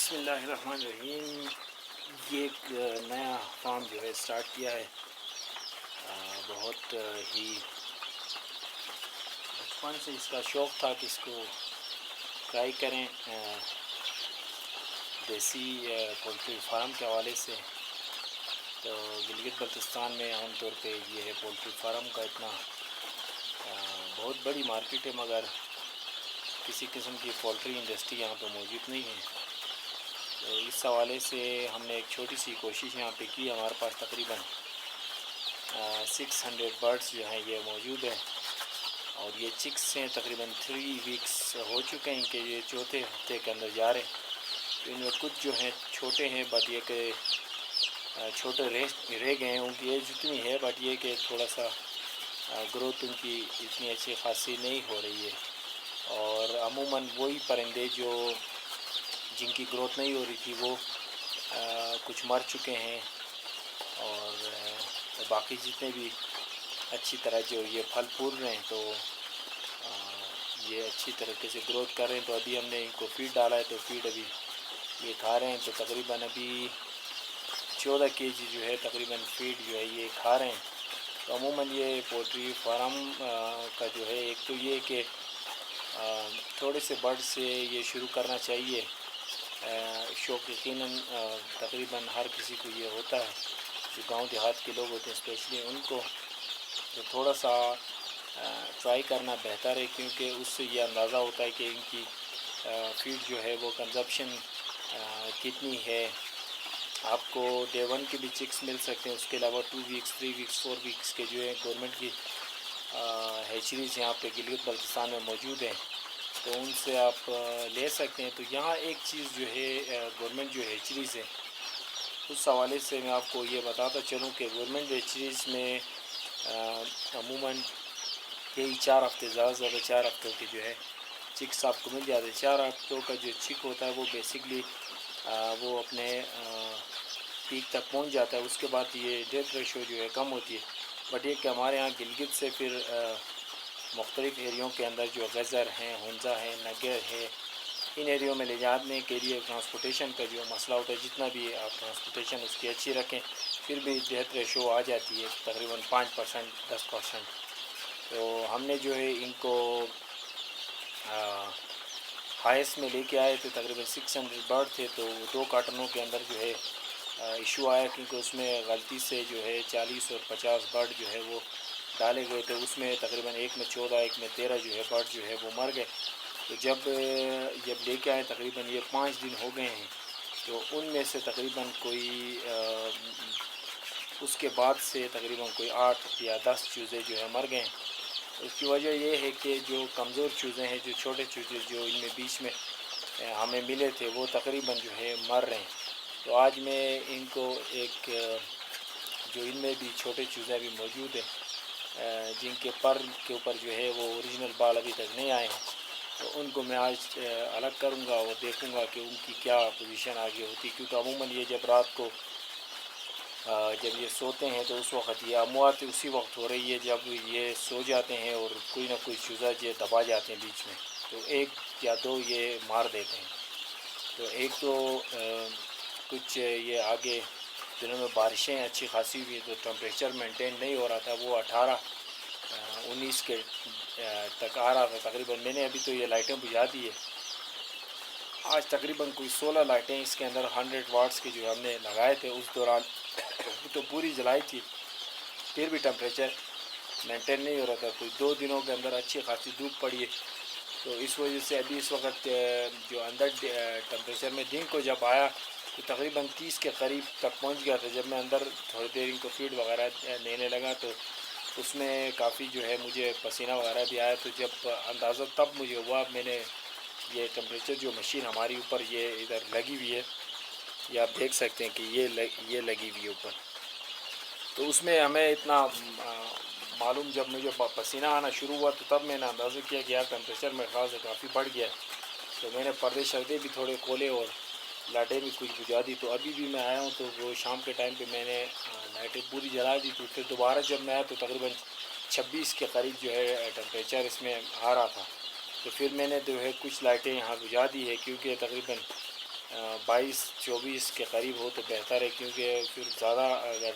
بسم اللہ الرحمن الرحیم۔ یہ ایک نیا فارم جو ہے اسٹارٹ کیا ہے، بہت ہی بچپن سے اس کا شوق تھا کہ اس کو ٹرائی کریں دیسی پولٹری فارم کے حوالے سے۔ تو گلگت بلتستان میں عام طور پہ یہ ہے پولٹری فارم کا اتنا بہت بڑی مارکیٹ ہے، مگر کسی قسم کی پولٹری انڈسٹری یہاں پہ موجود نہیں ہے۔ تو اس حوالے سے ہم نے ایک چھوٹی سی کوشش یہاں پہ کی۔ ہمارے پاس تقریباً 600 برڈز جو ہیں یہ موجود ہیں، اور یہ چکس ہیں تقریباً 3 ویکس ہو چکے ہیں کہ یہ چوتھے ہفتے کے اندر جا رہے ہیں۔ تو ان میں کچھ جو ہیں چھوٹے ہیں، بٹ یہ کہ چھوٹے رہ گئے ہیں، ان کی ایج اتنی ہے، بٹ یہ کہ تھوڑا سا گروتھ ان کی اتنی اچھی خاصی نہیں ہو رہی ہے۔ اور عموماً وہی پرندے جن کی گروتھ نہیں ہو رہی تھی وہ کچھ مر چکے ہیں، اور باقی جتنے بھی اچھی طرح جو یہ پھل پھول رہے ہیں تو یہ اچھی طریقے سے گروتھ کر رہے ہیں۔ تو ابھی ہم نے ان کو فیڈ ڈالا ہے، تو فیڈ ابھی یہ کھا رہے ہیں۔ تو تقریباً ابھی 14 kg جو ہے تقریباً فیڈ جو ہے یہ کھا رہے ہیں۔ تو عموماً یہ پولٹری فارم کا جو ہے ایک تو یہ کہ تھوڑے سے برڈ سے یہ شروع کرنا چاہیے۔ شوق یقیناً تقریباً ہر کسی کو یہ ہوتا ہے، جو گاؤں دیہات کے لوگ ہوتے ہیں اسپیشلی ان کو، تو تھوڑا سا ٹرائی کرنا بہتر ہے، کیونکہ اس سے یہ اندازہ ہوتا ہے کہ ان کی فیڈ جو ہے وہ کنزپشن کتنی ہے۔ آپ کو ڈے 1 کے بھی چکس مل سکتے ہیں، اس کے علاوہ 2 ویکس 3 ویکس 4 ویکس کے جو ہے گورنمنٹ کی ہیچریز یہاں پہ گلگت بلتستان میں موجود ہیں، تو ان سے آپ لے سکتے ہیں۔ تو یہاں ایک چیز جو ہے گورنمنٹ جو ہیچریز ہے اس حوالے سے میں آپ کو یہ بتاتا چلوں کہ گورنمنٹ ہیچریز میں عموماً یہی 4 ہفتے زیادہ سے زیادہ 4 ہفتوں کے جو ہے چکس آپ کو مل جاتے ہیں۔ 4 ہفتوں کا جو چک ہوتا ہے وہ بیسکلی وہ اپنے پیک تک پہنچ جاتا ہے، اس کے بعد یہ ڈیتھ ریشو جو ہے کم ہوتی ہے۔ بٹ یہ کہ ہمارے ہاں گلگت سے پھر مختلف ایریوں کے اندر جو غزر ہیں، ہنزا ہے، نگر ہے، ان ایریوں میں لے جانے کے لیے ٹرانسپورٹیشن کا جو مسئلہ ہوتا ہے، جتنا بھی آپ ٹرانسپورٹیشن اس کی اچھی رکھیں پھر بھی ڈیتھ ریشو آ جاتی ہے تقریباً 5% 10%۔ تو ہم نے جو ہے ان کو ہائیسٹ میں لے کے آئے تھے، تقریباً 600 برڈ تھے، تو 2 کارٹنوں کے اندر جو ہے ایشو آیا، کیونکہ اس میں غلطی سے جو ہے 40 اور 50 برڈ جو ہے وہ ڈالے گئے تھے۔ اس میں تقریباً ایک میں 14 ایک میں 13 جو ہے برڈ جو ہے وہ مر گئے۔ تو جب لے کے آئے تقریباً یہ 5 دن ہو گئے ہیں، تو ان میں سے تقریباً کوئی اس کے بعد سے تقریباً کوئی 8 یا 10 چوزے جو ہے مر گئے ہیں۔ اس کی وجہ یہ ہے کہ جو کمزور چوزے ہیں، جو چھوٹے چوزے جو ان میں بیچ میں ہمیں ملے تھے، وہ تقریباً جو ہے مر رہے ہیں۔ تو آج میں ان کو ایک جو ان میں بھی چھوٹے چوزے بھی موجود ہیں، جن کے پر کے اوپر جو ہے وہ اوریجنل بال ابھی تک نہیں آئے ہیں، تو ان کو میں آج الگ کروں گا اور دیکھوں گا کہ ان کی کیا پوزیشن آگے ہوتی، کیونکہ عموماً یہ جب رات کو جب یہ سوتے ہیں تو اس وقت یہ اموات اسی وقت ہو رہی ہے جب یہ سو جاتے ہیں، اور کوئی نہ کوئی چوزہ یہ دبا جاتے ہیں بیچ میں، تو 1 یا 2 یہ مار دیتے ہیں۔ تو ایک تو کچھ یہ آگے دنوں میں بارشیں اچھی خاصی ہوئی، تو ٹمپریچر مینٹین نہیں ہو رہا تھا، وہ 18-19 کے تک آ رہا تھا تقریباً۔ میں نے ابھی تو یہ لائٹیں بجھا دی ہے، آج تقریباً کوئی 16 لائٹیں اس کے اندر 100 واٹس کی جو ہم نے لگائے تھے، اس دوران تو پوری جلائی تھی، پھر بھی ٹمپریچر مینٹین نہیں ہو رہا تھا۔ کوئی 2 دنوں کے اندر اچھی خاصی دھوپ پڑی ہے، تو اس وجہ سے ابھی اس وقت جو اندر ٹمپریچر میں دن کو جب آیا تو تقریباً 30 کے قریب تک پہنچ گیا تھا۔ جب میں اندر تھوڑی دیر ان کو فیڈ وغیرہ دینے لگا تو اس میں کافی جو ہے مجھے پسینہ وغیرہ بھی آیا، تو جب اندازہ تب مجھے ہوا، میں نے یہ ٹمپریچر جو مشین ہماری اوپر یہ ادھر لگی ہوئی ہے، یہ آپ دیکھ سکتے ہیں کہ یہ لگی ہوئی ہے اوپر، تو اس میں ہمیں اتنا معلوم، جب مجھے پسینہ آنا شروع ہوا تو تب میں نے اندازہ کیا کہ یار ٹمپریچر میرے خیال سے کافی بڑھ گیا ہے۔ تو میں نے پردے شردے بھی تھوڑے کھولے اور لائٹیں بھی کچھ بجھا دی۔ تو ابھی بھی میں آیا ہوں تو وہ شام کے ٹائم پہ میں نے لائٹیں پوری جلا دی، تو پھر دوبارہ جب میں آیا تو تقریباً 26 کے قریب جو ہے ٹمپریچر اس میں آ رہا تھا۔ تو پھر میں نے جو ہے کچھ لائٹیں یہاں بجھا دی ہے، کیونکہ تقریباً 22-24 کے قریب ہو تو بہتر ہے، کیونکہ پھر زیادہ اگر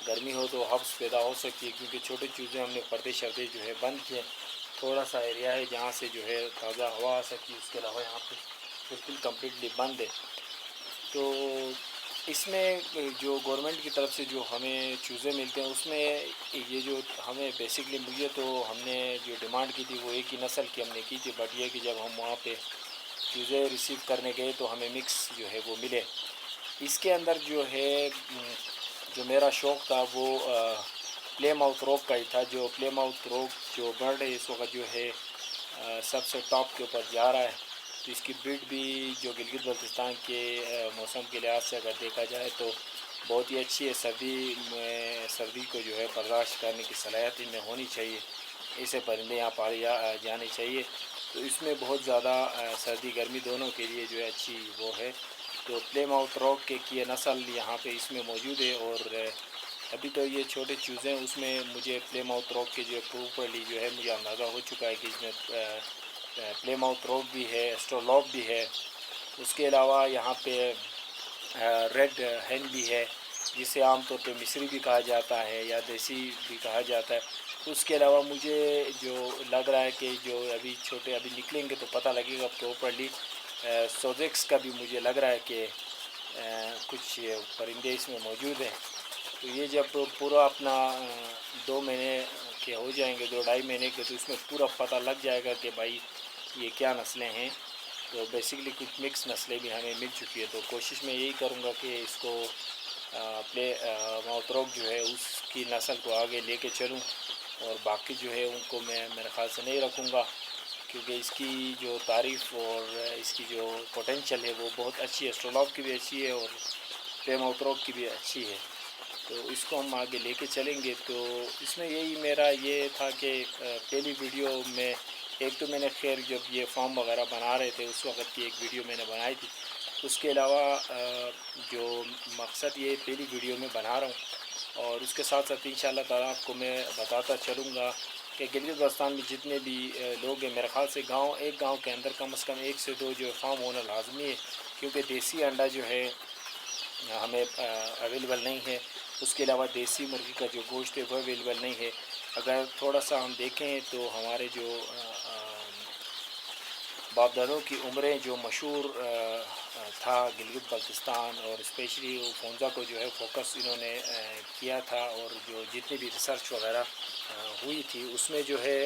گرمی ہو تو حبس پیدا ہو سکتی ہے، کیونکہ چھوٹے چوزے ہم نے پردے شردے جو ہے بند کیے. تھوڑا سا ایریا ہے جہاں سے جو ہے تازہ ہوا آ سکتی ہے، اس کے علاوہ یہاں پہ بالکل کمپلیٹلی بند ہے. تو اس میں جو گورنمنٹ کی طرف سے جو ہمیں چوزے ملتے ہیں اس میں یہ جو ہمیں بیسکلی مجھے تو ہم نے جو ڈیمانڈ کی تھی وہ ایک ہی نسل کی ہم نے کی تھی، بٹ یہ کہ جب ہم وہاں پہ چوزے ریسیو کرنے گئے تو ہمیں مکس جو ہے وہ ملے. اس کے اندر جو ہے جو میرا شوق تھا وہ پلے ماؤتھ روگ کا ہی تھا. جو پلے ماؤتھ روگ جو برڈ ہے اس وقت جو ہے سب سے ٹاپ کے اوپر جا رہا ہے. تو اس کی بریڈ بھی جو گلگت بلتستان کے موسم کے لحاظ سے اگر دیکھا جائے تو بہت ہی اچھی ہے. سردی کو جو ہے برداشت کرنے کی صلاحیت ان میں ہونی چاہیے. ایسے پرندے یہاں پالے جانے چاہیے. تو اس میں بہت زیادہ سردی گرمی دونوں کے لیے جو ہے اچھی وہ ہے. تو پلے ماؤتھ راک کی یہ نسل یہاں پہ اس میں موجود ہے، اور ابھی تو یہ چھوٹے چوزے ہیں اس میں مجھے پلے ماؤتھ راک کے جو پروپرلی جو ہے مجھے اندازہ ہو چکا ہے کہ اس میں پلے ماؤتھ راک بھی ہے، اسٹرولوپ بھی ہے. اس کے علاوہ یہاں پہ ریڈ ہین بھی ہے جسے عام طور پہ مصری بھی کہا جاتا ہے یا دیسی بھی کہا جاتا ہے. اس کے علاوہ مجھے جو لگ رہا ہے کہ جو ابھی چھوٹے ابھی نکلیں گے تو پتہ لگے گا پراپرلی سوزیکس کا بھی مجھے لگ رہا ہے کہ کچھ پرندے اس میں موجود ہیں. تو یہ جب پورا اپنا 2 مہینے کے ہو جائیں گے، 2-2.5 مہینے کے، تو اس میں پورا پتہ لگ جائے گا کہ بھائی یہ کیا نسلیں ہیں. تو بیسکلی کچھ مکس نسلیں بھی ہمیں مل چکی ہے. تو کوشش میں یہی کروں گا کہ اس کو پلے ماؤتھ راک جو ہے اس کی نسل کو آگے لے کے چلوں، اور باقی جو ہے ان کو میں میرے خیال سے نہیں رکھوں گا، کیونکہ اس کی جو تعریف اور اس کی جو پوٹینشیل ہے وہ بہت اچھی ہے. اسٹرولوپ کی بھی اچھی ہے اور پلے ماؤتھ راک کی بھی اچھی ہے. تو اس کو ہم آگے لے کے چلیں گے. تو اس میں یہی میرا یہ تھا کہ پہلی ویڈیو میں ایک تو میں نے خیر جب یہ فارم وغیرہ بنا رہے تھے اس وقت کی ایک ویڈیو میں نے بنائی تھی. اس کے علاوہ جو مقصد یہ پہلی ویڈیو میں بنا رہا ہوں، اور اس کے ساتھ ساتھ انشاءاللہ تعالیٰ آپ کو میں بتاتا چلوں گا کہ گلگت بلتستان میں جتنے بھی لوگ ہیں، میرے خیال سے ایک گاؤں کے اندر کم از کم 1 سے 2 جو فارم ہونا لازمی ہے، کیونکہ دیسی انڈا جو ہے ہمیں اویلیبل نہیں ہے. اس کے علاوہ دیسی مرغی کا جو گوشت ہے وہ اویلیبل نہیں ہے. اگر تھوڑا سا ہم دیکھیں تو ہمارے جو باپ دادوں کی عمریں جو مشہور تھا گلگت بلتستان، اور اسپیشلی ہنزا کو جو ہے فوکس انہوں نے کیا تھا، اور جو جتنی بھی ریسرچ وغیرہ ہوئی تھی اس میں جو ہے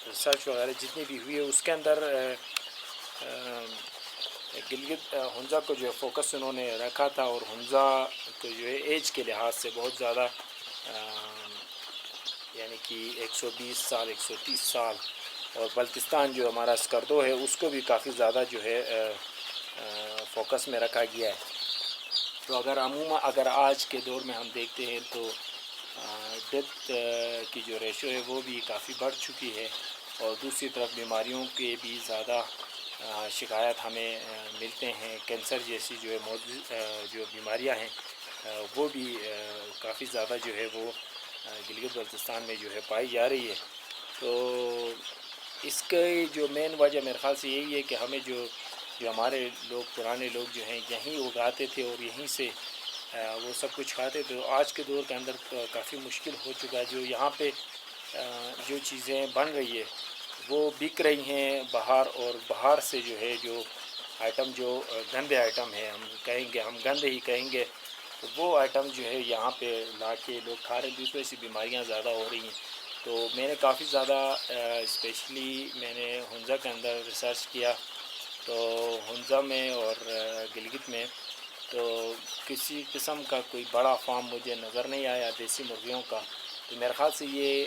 ریسرچ وغیرہ جتنی بھی ہوئی ہے اس کے اندر گلگت ہنزا کو جو ہے فوکس انہوں نے رکھا تھا. اور ہنزا کو جو ہے ایج کے لحاظ سے بہت زیادہ یعنی کہ 120 سال 130 سال، اور بلتستان جو ہمارا اسکردو ہے اس کو بھی کافی زیادہ جو ہے فوکس میں رکھا گیا ہے. تو اگر آج کے دور میں ہم دیکھتے ہیں تو ڈیتھ کی جو ریشو ہے وہ بھی کافی بڑھ چکی ہے، اور دوسری طرف بیماریوں کے بھی زیادہ شکایات ہمیں ملتے ہیں. کینسر جیسی جو بیماریاں ہیں وہ بھی کافی زیادہ جو ہے وہ گلگت بلتستان میں جو ہے پائی جا رہی ہے. تو اس کی جو مین وجہ میرے خیال سے یہی ہے کہ ہمیں جو ہمارے لوگ پرانے لوگ جو ہیں یہیں اگاتے تھے اور یہیں سے وہ سب کچھ کھاتے تھے. آج کے دور کے اندر کافی مشکل ہو چکا ہے. جو یہاں پہ جو چیزیں بن رہی ہے وہ بک رہی ہیں باہر، اور باہر سے جو ہے جو آئٹم جو گندے آئٹم ہیں ہم گندے ہی کہیں گے، تو وہ آئٹم جو ہے یہاں پہ لا کے لوگ کھا رہے ہیں، جس وجہ سے بیماریاں زیادہ ہو رہی ہیں. تو میں نے کافی زیادہ اسپیشلی میں نے ہنزا کے اندر ریسرچ کیا. تو ہنزا میں اور گلگت میں تو کسی قسم کا کوئی بڑا فارم مجھے نظر نہیں آیا دیسی مرغیوں کا. تو میرے خیال سے یہ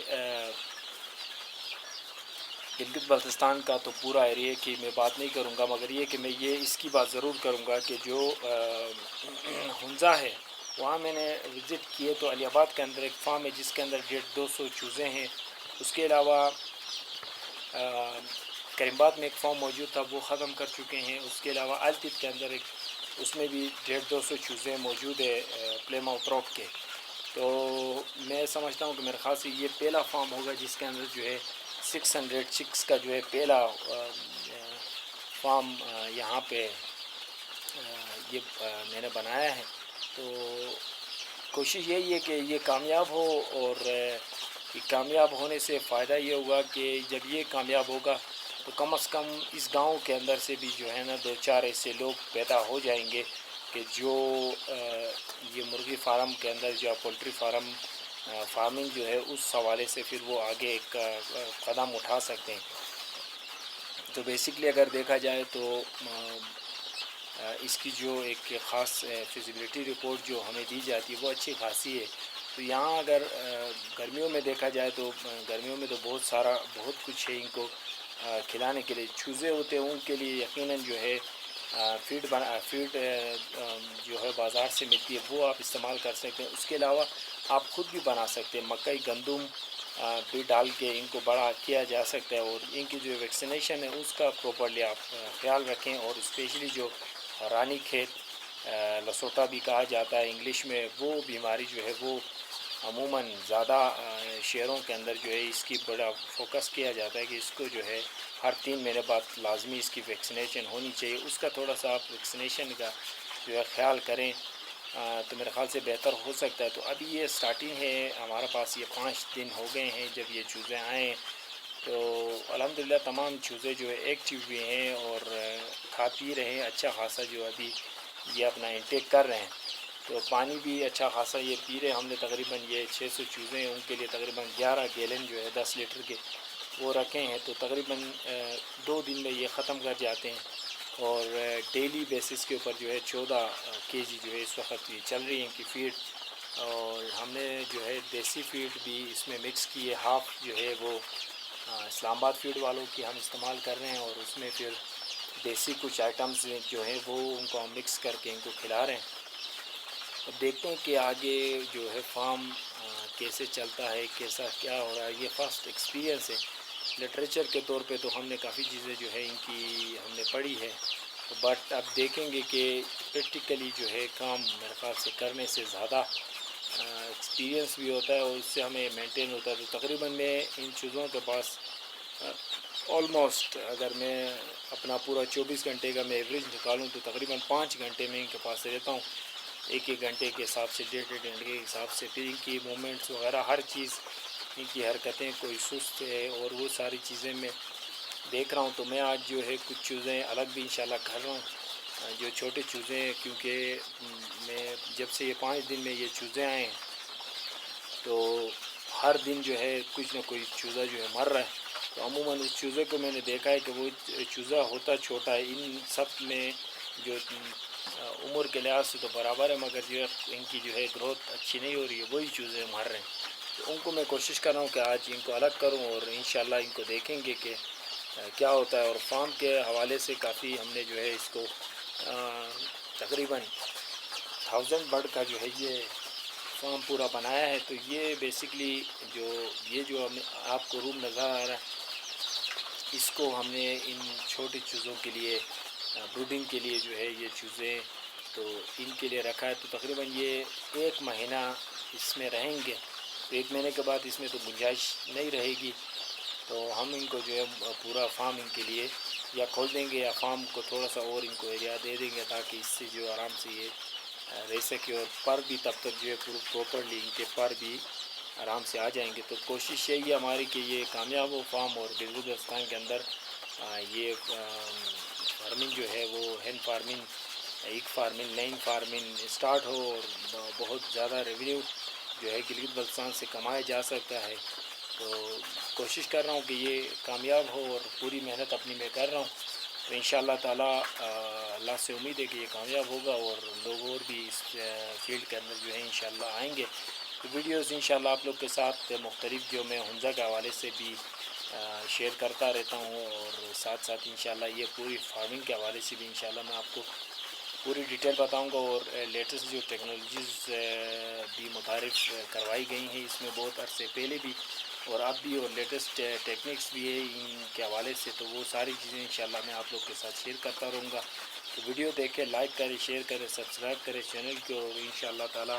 گلگت بلتستان کا تو پورا ایریا کی میں بات نہیں کروں گا، مگر یہ کہ میں اس کی بات ضرور کروں گا کہ جو ہنزا ہے وہاں میں نے وزٹ کیے تو علی آباد کے اندر ایک فارم ہے جس کے اندر 150-200 چوزے ہیں. اس کے علاوہ کریم آباد میں ایک فارم موجود تھا وہ ختم کر چکے ہیں. اس کے علاوہ التت کے اندر اس میں بھی 150-200 چوزے موجود ہے پلے ماؤتھ راک کے. تو میں سمجھتا ہوں کہ میرے خیال سے یہ پہلا فارم ہوگا جس کے اندر جو ہے 600 چکس کا جو ہے پہلا فارم یہاں پہ یہ میں نے بنایا ہے. تو کوشش یہی ہے کہ یہ کامیاب ہو، اور کامیاب ہونے سے فائدہ یہ ہوگا کہ جب یہ کامیاب ہوگا تو کم از کم اس گاؤں کے اندر سے بھی جو ہے نا 2-4 ایسے لوگ پیدا ہو جائیں گے کہ جو یہ مرغی فارم کے اندر جو پولٹری فارمنگ جو ہے اس حوالے سے پھر وہ آگے ایک قدم اٹھا سکتے ہیں. تو بیسکلی اگر دیکھا جائے تو اس کی جو ایک خاص فیزیبلٹی رپورٹ جو ہمیں دی جاتی ہے وہ اچھی خاصی ہے. تو یہاں اگر گرمیوں میں دیکھا جائے تو گرمیوں میں تو بہت کچھ ہے ان کو کھلانے کے لیے. چوزے ہوتے ہیں ان کے لیے یقیناً جو ہے فیڈ جو ہے بازار سے ملتی ہے وہ آپ استعمال کر سکتے ہیں. اس کے علاوہ آپ خود بھی بنا سکتے ہیں. مکئی گندم بھی ڈال کے ان کو بڑا کیا جا سکتا ہے، اور ان کی جو ویکسینیشن ہے اس کا پراپرلی آپ خیال رکھیں. اور اسپیشلی جو رانی کھیت لسوٹا بھی کہا جاتا ہے انگلش میں، وہ بیماری جو ہے وہ عموماً زیادہ شہروں کے اندر جو ہے اس کی بڑا فوکس کیا جاتا ہے کہ اس کو جو ہے ہر 3 مہینے بعد لازمی اس کی ویکسینیشن ہونی چاہیے. اس کا تھوڑا سا آپ ویکسینیشن کا جو ہے خیال کریں تو میرے خیال سے بہتر ہو سکتا ہے. تو ابھی یہ سٹارٹنگ ہے، ہمارے پاس یہ 5 دن ہو گئے ہیں جب یہ چوزے آئے ہیں. تو الحمدللہ تمام چوزے جو ہے ایکٹیو بھی ہیں اور کھا پی رہے ہیں اچھا خاصا، جو ابھی یہ اپنا انٹیک کر رہے ہیں. تو پانی بھی اچھا خاصا یہ پی رہے ہیں. ہم نے تقریباً یہ 600 چوزے ہیں، ان کے لیے تقریباً 11 گیلن جو ہے 10 لیٹر کے وہ رکھے ہیں. تو تقریباً 2 دن میں یہ ختم کر جاتے ہیں، اور ڈیلی بیسس کے اوپر جو ہے 14 kg جو ہے اس وقت یہ چل رہی ہے ان کی فیڈ. اور ہم نے جو ہے دیسی فیڈ بھی اس میں مکس کی ہے، ہاف جو ہے وہ اسلام آباد فیڈ والوں کی ہم استعمال کر رہے ہیں، اور اس میں پھر دیسی کچھ آئٹمز جو ہیں وہ ان کو ہم مکس کر کے ان کو کھلا رہے ہیں. اب دیکھتے ہیں کہ آگے جو ہے فارم کیسے چلتا ہے، کیسا کیا ہو رہا ہے. یہ فرسٹ ایکسپیرینس ہے. لٹریچر کے طور پہ تو ہم نے کافی چیزیں جو ہے ان کی ہم نے پڑھی ہے، بٹ اب دیکھیں گے کہ پریکٹیکلی جو ہے کام میرے خیال سے کرنے سے زیادہ ایکسپیرینس بھی ہوتا ہے اور اس سے ہمیں مینٹین ہوتا ہے. تو تقریباً میں ان چیزوں کے پاس آلموسٹ اگر میں اپنا پورا 24 گھنٹے کا میں ایوریج نکالوں تو تقریباً 5 گھنٹے میں ان کے پاس رہتا ہوں، 1 گھنٹے کے حساب سے، 1.5 گھنٹے کے حساب سے. پھر ان کی مومنٹس وغیرہ ہر چیز، ان کی حرکتیں، کوئی سست ہے اور وہ ساری چیزیں میں دیکھ رہا ہوں. تو میں آج جو ہے کچھ چیزیں الگ بھی انشاءاللہ کر رہا ہوں، جو چھوٹے چوزے ہیں، کیونکہ میں جب سے یہ 5 دن میں یہ چوزے آئے ہیں تو ہر دن جو ہے کچھ نہ کوئی چوزہ جو ہے مر رہا ہے. تو عموماً اس چوزے کو میں نے دیکھا ہے کہ وہ چوزہ ہوتا چھوٹا ہے، ان سب میں جو عمر کے لحاظ سے تو برابر ہے، مگر جو ہے ان کی جو ہے گروتھ اچھی نہیں ہو رہی ہے، وہی چوزے مر رہے ہیں. تو ان کو میں کوشش کر رہا ہوں کہ آج ان کو الگ کروں، اور انشاءاللہ ان کو دیکھیں گے کہ کیا ہوتا ہے. اور فارم کے حوالے سے کافی ہم نے جو ہے اس کو تقریباً 1000 برڈ کا جو ہے یہ فارم پورا بنایا ہے. تو یہ بیسکلی جو آپ کو روم نظر آ رہا ہے، اس کو ہم نے ان چھوٹے چوزوں کے لیے بروڈنگ کے لیے جو ہے یہ چوزیں تو ان کے لیے رکھا ہے. تو تقریباً یہ 1 مہینہ اس میں رہیں گے. تو 1 مہینے کے بعد اس میں تو گنجائش نہیں رہے گی، تو ہم ان کو جو ہے پورا فارم ان کے لیے یا کھول دیں گے یا فارم کو تھوڑا سا اور ان کو ایریا دے دیں گے تاکہ اس سے جو آرام سے یہ رہ سکے. اور پر بھی تب تک جو ہے پراپرلی ان کے پر بھی آرام سے آ جائیں گے. تو کوشش یہی ہے ہماری کہ یہ کامیاب ہو فارم، اور بلوچستان کے اندر یہ فارمنگ جو ہے وہ ہین فارمنگ، ایگ فارمنگ، لین فارمنگ اسٹارٹ ہو، اور بہت زیادہ ریونیو جو ہے گلگت بلتستان سے کمایا جا سکتا ہے. تو کوشش کر رہا ہوں کہ یہ کامیاب ہو، اور پوری محنت اپنی میں کر رہا ہوں. تو انشاءاللہ تعالیٰ اللہ سے امید ہے کہ یہ کامیاب ہوگا، اور لوگ اور بھی اس فیلڈ کے اندر جو ہے انشاءاللہ آئیں گے. تو ویڈیوز انشاءاللہ آپ لوگ کے ساتھ مختلف جو میں حنزہ کے حوالے سے بھی شیئر کرتا رہتا ہوں، اور ساتھ ساتھ انشاءاللہ یہ پوری فارمنگ کے حوالے سے بھی انشاءاللہ میں آپ کو پوری ڈیٹیل بتاؤں گا. اور لیٹسٹ جو ٹیکنالوجیز بھی متعارف کروائی گئی ہیں اس میں بہت عرصے پہلے بھی اور اب بھی، اور لیٹسٹ ٹیکنیکس بھی ہے ان کے حوالے سے. تو وہ ساری چیزیں انشاءاللہ میں آپ لوگ کے ساتھ شیئر کرتا رہوں گا. تو ویڈیو دیکھیں، لائک کریں، شیئر کریں، سبسکرائب کریں چینل کو، اور انشاءاللہ تعالیٰ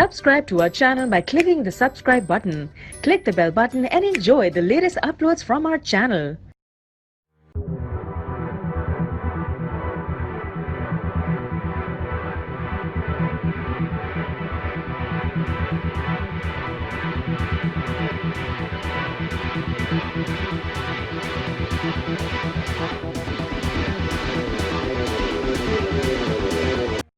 Subscribe to our channel by clicking the subscribe button. Click the bell button and enjoy the latest uploads from our channel.